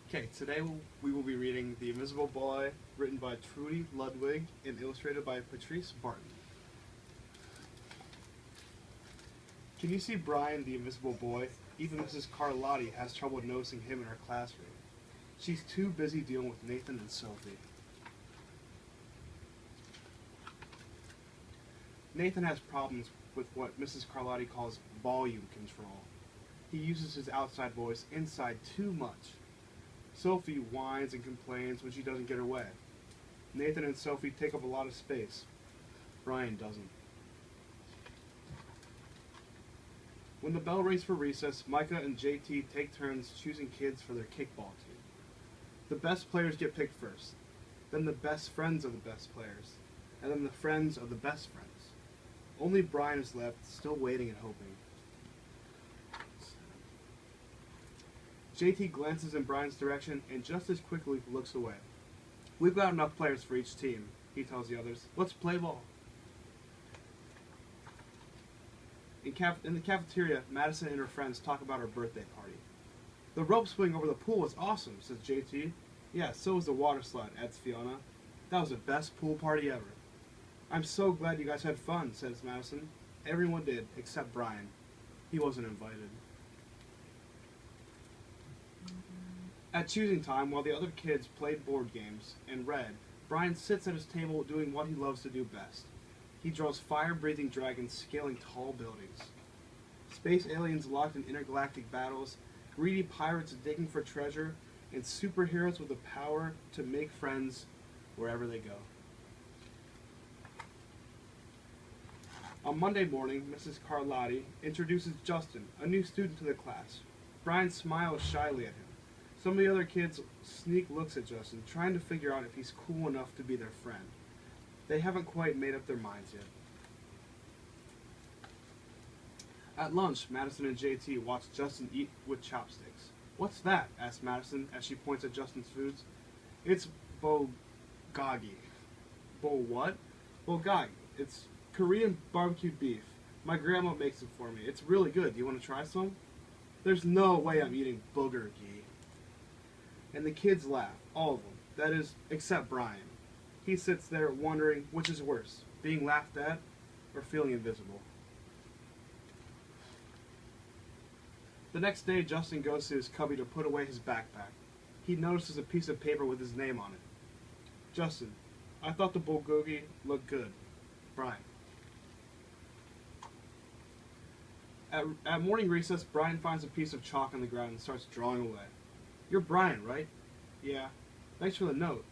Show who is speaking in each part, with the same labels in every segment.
Speaker 1: Okay, today we will be reading The Invisible Boy, written by Trudy Ludwig and illustrated by Patrice Barton. Can you see Brian, the invisible boy? Even Mrs. Carlotti has trouble noticing him in her classroom. She's too busy dealing with Nathan and Sophie. Nathan has problems with what Mrs. Carlotti calls volume control. He uses his outside voice inside too much. Sophie whines and complains when she doesn't get her way. Nathan and Sophie take up a lot of space. Brian doesn't. When the bell rings for recess, Micah and JT take turns choosing kids for their kickball team. The best players get picked first, then the best friends of the best players, and then the friends of the best friends. Only Brian is left, still waiting and hoping. JT glances in Brian's direction and just as quickly looks away. We've got enough players for each team, he tells the others. Let's play ball. In the cafeteria, Madison and her friends talk about her birthday party. The rope swing over the pool was awesome, says JT. Yeah, so was the water slide, adds Fiona. That was the best pool party ever. I'm so glad you guys had fun, says Madison. Everyone did, except Brian. He wasn't invited. At choosing time, while the other kids played board games and read, Brian sits at his table doing what he loves to do best. He draws fire-breathing dragons scaling tall buildings, space aliens locked in intergalactic battles, greedy pirates digging for treasure, and superheroes with the power to make friends wherever they go. On Monday morning, Mrs. Carlotti introduces Justin, a new student to the class. Brian smiles shyly at him. Some of the other kids sneak looks at Justin, trying to figure out if he's cool enough to be their friend. They haven't quite made up their minds yet. At lunch, Madison and JT watch Justin eat with chopsticks. What's that? Asks Madison as she points at Justin's foods. It's bulgogi. Bul what? Bulgogi. It's Korean barbecued beef. My grandma makes it for me. It's really good. Do you want to try some? There's no way I'm eating bulgogi. And the kids laugh, all of them. That is, except Brian. He sits there wondering which is worse, being laughed at or feeling invisible. The next day, Justin goes to his cubby to put away his backpack. He notices a piece of paper with his name on it. Justin, I thought the bulgogi looked good. Brian. At morning recess, Brian finds a piece of chalk on the ground and starts drawing away. You're Brian, right? Yeah. Thanks for the note.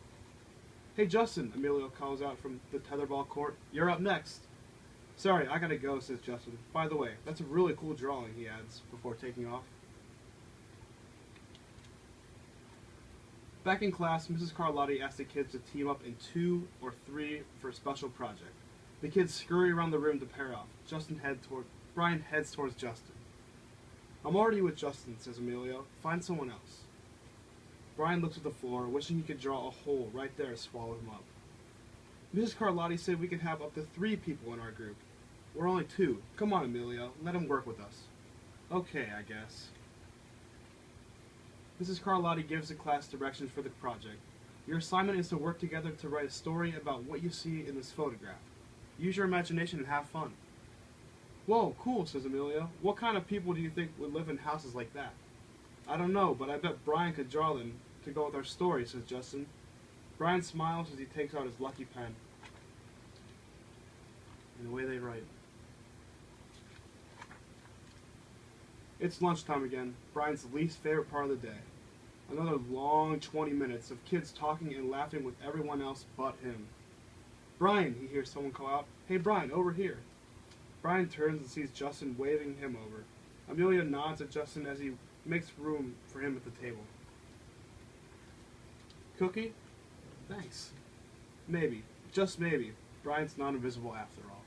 Speaker 1: Hey, Justin, Emilio calls out from the tetherball court. You're up next. Sorry, I gotta go, says Justin. By the way, that's a really cool drawing, he adds, before taking off. Back in class, Mrs. Carlotti asks the kids to team up in 2 or 3 for a special project. The kids scurry around the room to pair off. Brian heads towards Justin. I'm already with Justin, says Emilio. Find someone else. Brian looks at the floor, wishing he could draw a hole right there to swallow him up. Mrs. Carlotti said we could have up to 3 people in our group. We're only 2. Come on, Emilio. Let him work with us. Okay, I guess. Mrs. Carlotti gives the class directions for the project. Your assignment is to work together to write a story about what you see in this photograph. Use your imagination and have fun. Whoa, cool, says Emilio. What kind of people do you think would live in houses like that? I don't know, but I bet Brian could draw them to go with our story, says Justin. Brian smiles as he takes out his lucky pen. And away they write. It's lunchtime again, Brian's least favorite part of the day. Another long 20 minutes of kids talking and laughing with everyone else but him. Brian, he hears someone call out. Hey Brian, over here. Brian turns and sees Justin waving him over. Amelia nods at Justin as he makes room for him at the table. Cookie? Thanks. Maybe, just maybe, Brian's not invisible after all.